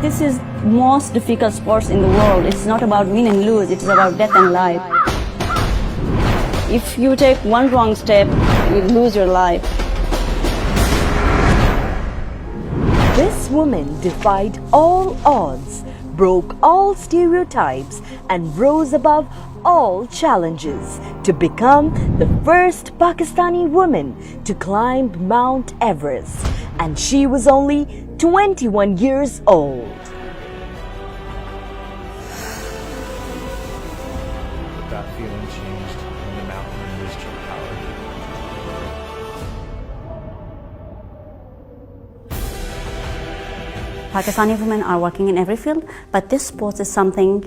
This is most difficult sports in the world. It's not about win and lose, it's about death and life. If you take one wrong step, you lose your life. This woman defied all odds, broke all stereotypes, and rose above all challenges to become the first Pakistani woman to climb Mount Everest. And she was only 21 years old. But that feeling changed when the mountain released her power. Pakistani women are working in every field, but this sport is something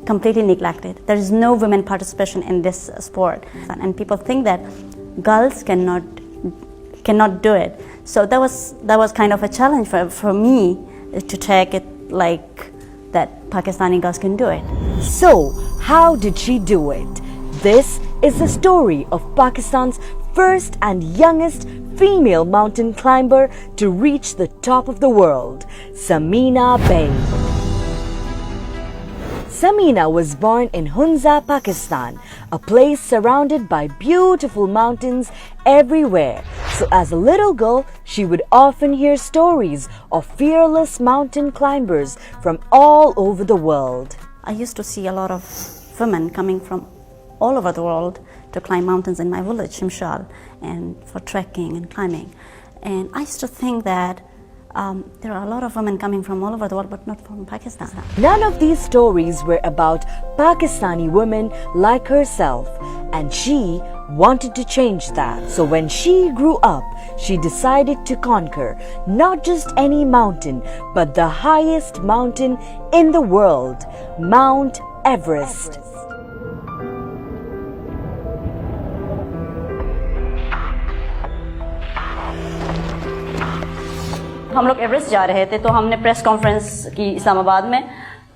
completely neglected. There is no women participation in this sport, and people think that girls cannot do it. So that was kind of a challenge for me to take it like that Pakistani girls can do it. So, how did she do it? This is the story of Pakistan's first and youngest female mountain climber to reach the top of the world, Samina Baig. Samina was born in Hunza, Pakistan, a place surrounded by beautiful mountains everywhere. So as a little girl, she would often hear stories of fearless mountain climbers from all over the world. I used to see a lot of women coming from all over the world to climb mountains in my village, Shimshal, and for trekking and climbing. And I used to think that there are a lot of women coming from all over the world, but not from Pakistan. None of these stories were about Pakistani women like herself, and she wanted to change that. So when she grew up, she decided to conquer not just any mountain, but the highest mountain in the world, Mount Everest. हम लोग Everest जा रहे थे, तो हमने press conference की इस्लामाबाद में,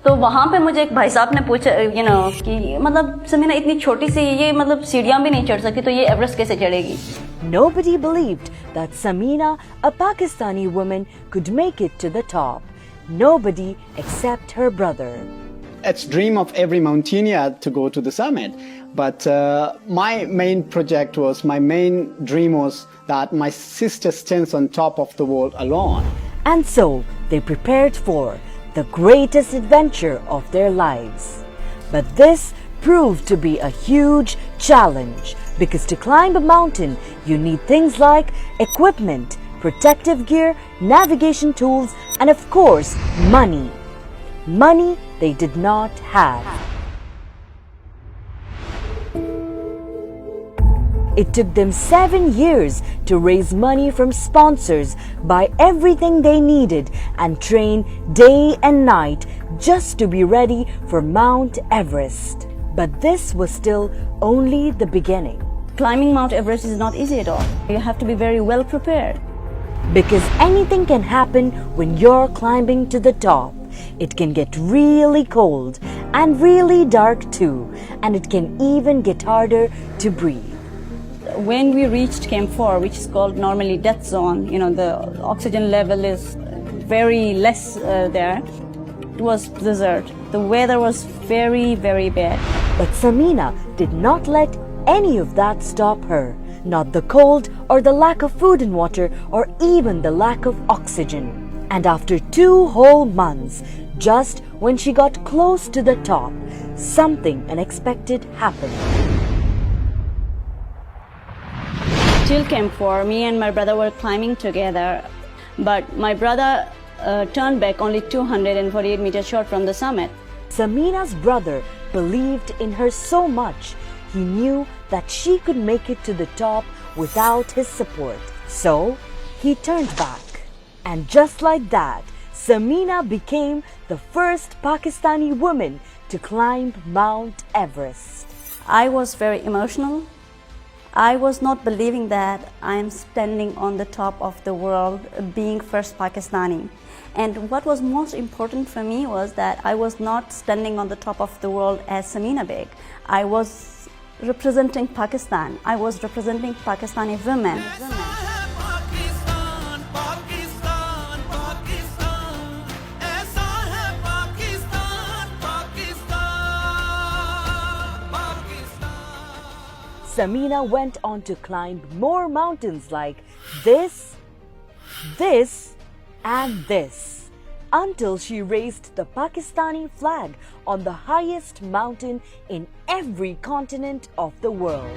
तो वहाँ पे मुझे एक भाई साहब ने पूछा कि मतलब समीना इतनी छोटी सी ये मतलब सीढ़ियाँ भी नहीं चढ़ सकती, तो ये एवरेस्ट कैसे चढ़ेगी? Nobody believed that Samina, a Pakistani woman, could make it to the top. Nobody except her brother. It's dream of every mountaineer to go to the summit. But my main dream was that my sister stands on top of the world alone. And so they prepared for the greatest adventure of their lives. But this proved to be a huge challenge, because to climb a mountain, you need things like equipment, protective gear, navigation tools, and of course, money. Money they did not have. It took them 7 years to raise money from sponsors, buy everything they needed, and train day and night just to be ready for Mount Everest. But this was still only the beginning. Climbing Mount Everest is not easy at all. You have to be very well prepared. Because anything can happen when you're climbing to the top. It can get really cold and really dark too, and it can even get harder to breathe. When we reached Camp 4, which is called normally death zone, the oxygen level is very less there. It was blizzard. The weather was very, very bad. But Samina did not let any of that stop her. Not the cold or the lack of food and water or even the lack of oxygen. And after 2 whole months, just when she got close to the top, something unexpected happened. Till Camp 4, me and my brother were climbing together, but my brother turned back only 248 meters short from the summit. Samina's brother believed in her so much, he knew that she could make it to the top without his support. So, he turned back. And just like that, Samina became the first Pakistani woman to climb Mount Everest. I was very emotional. I was not believing that I am standing on the top of the world, being first Pakistani. And what was most important for me was that I was not standing on the top of the world as Samina Baig. I was representing Pakistan. I was representing Pakistani women. Samina went on to climb more mountains like this, and this, until she raised the Pakistani flag on the highest mountain in every continent of the world.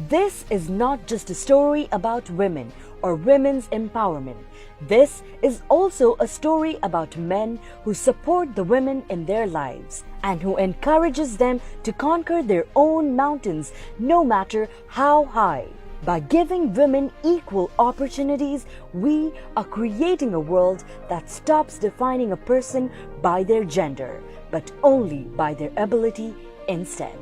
This is not just a story about women or women's empowerment. This is also a story about men who support the women in their lives and who encourages them to conquer their own mountains no matter how high. By giving women equal opportunities, we are creating a world that stops defining a person by their gender, but only by their ability instead.